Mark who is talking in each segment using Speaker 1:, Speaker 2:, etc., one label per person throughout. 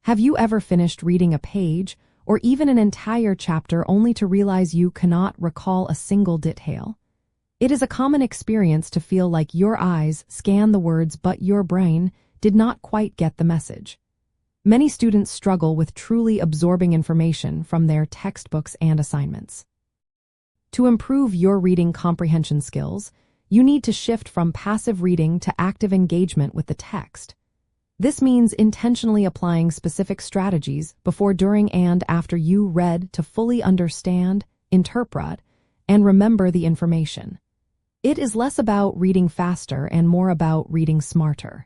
Speaker 1: Have you ever finished reading a page or even an entire chapter only to realize you cannot recall a single detail? It is a common experience to feel like your eyes scan the words but your brain did not quite get the message. Many students struggle with truly absorbing information from their textbooks and assignments. To improve your reading comprehension skills, you need to shift from passive reading to active engagement with the text. This means intentionally applying specific strategies before, during, and after you read to fully understand, interpret, and remember the information. It is less about reading faster and more about reading smarter.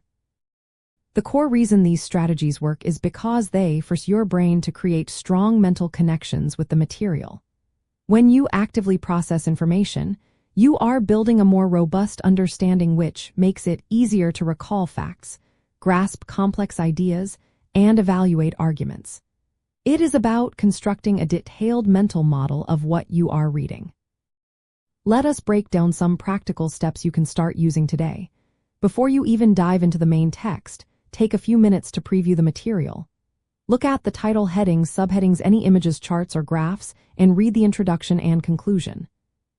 Speaker 1: The core reason these strategies work is because they force your brain to create strong mental connections with the material. When you actively process information, you are building a more robust understanding, which makes it easier to recall facts, grasp complex ideas, and evaluate arguments. It is about constructing a detailed mental model of what you are reading. Let us break down some practical steps you can start using today. Before you even dive into the main text, take a few minutes to preview the material. Look at the title, headings, subheadings, any images, charts, or graphs, and read the introduction and conclusion.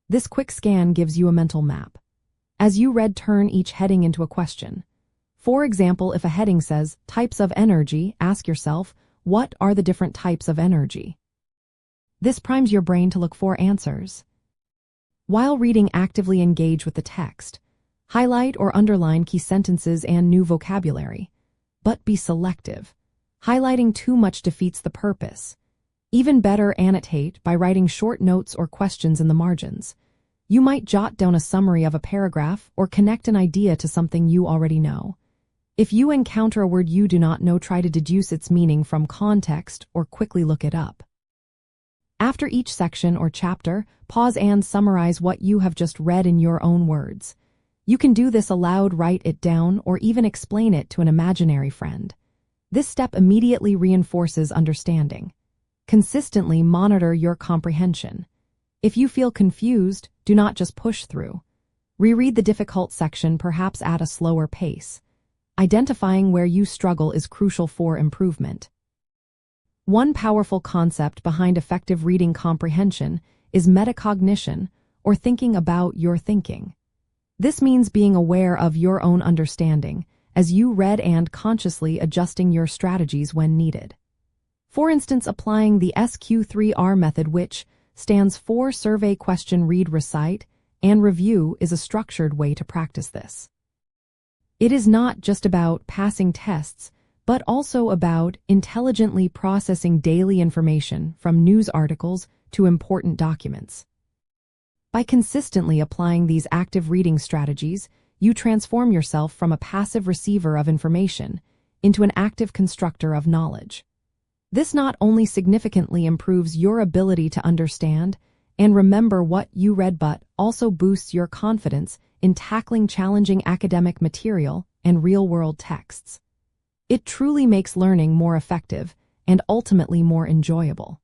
Speaker 1: This quick scan gives you a mental map. As you read, turn each heading into a question. For example, if a heading says, types of energy, ask yourself, what are the different types of energy? This primes your brain to look for answers. While reading, actively engage with the text. Highlight or underline key sentences and new vocabulary. But be selective. Highlighting too much defeats the purpose. Even better, annotate by writing short notes or questions in the margins. You might jot down a summary of a paragraph or connect an idea to something you already know. If you encounter a word you do not know, try to deduce its meaning from context or quickly look it up. After each section or chapter, pause and summarize what you have just read in your own words. You can do this aloud, write it down, or even explain it to an imaginary friend. This step immediately reinforces understanding. Consistently monitor your comprehension. If you feel confused, do not just push through. Reread the difficult section, perhaps at a slower pace. Identifying where you struggle is crucial for improvement. One powerful concept behind effective reading comprehension is metacognition, or thinking about your thinking. This means being aware of your own understanding as you read and consciously adjusting your strategies when needed. For instance, applying the SQ3R method, which stands for survey, question, read, recite, and review, is a structured way to practice this. It is not just about passing tests, but also about intelligently processing daily information from news articles to important documents. By consistently applying these active reading strategies, you transform yourself from a passive receiver of information into an active constructor of knowledge. This not only significantly improves your ability to understand and remember what you read, but also boosts your confidence in tackling challenging academic material and real-world texts. It truly makes learning more effective and ultimately more enjoyable.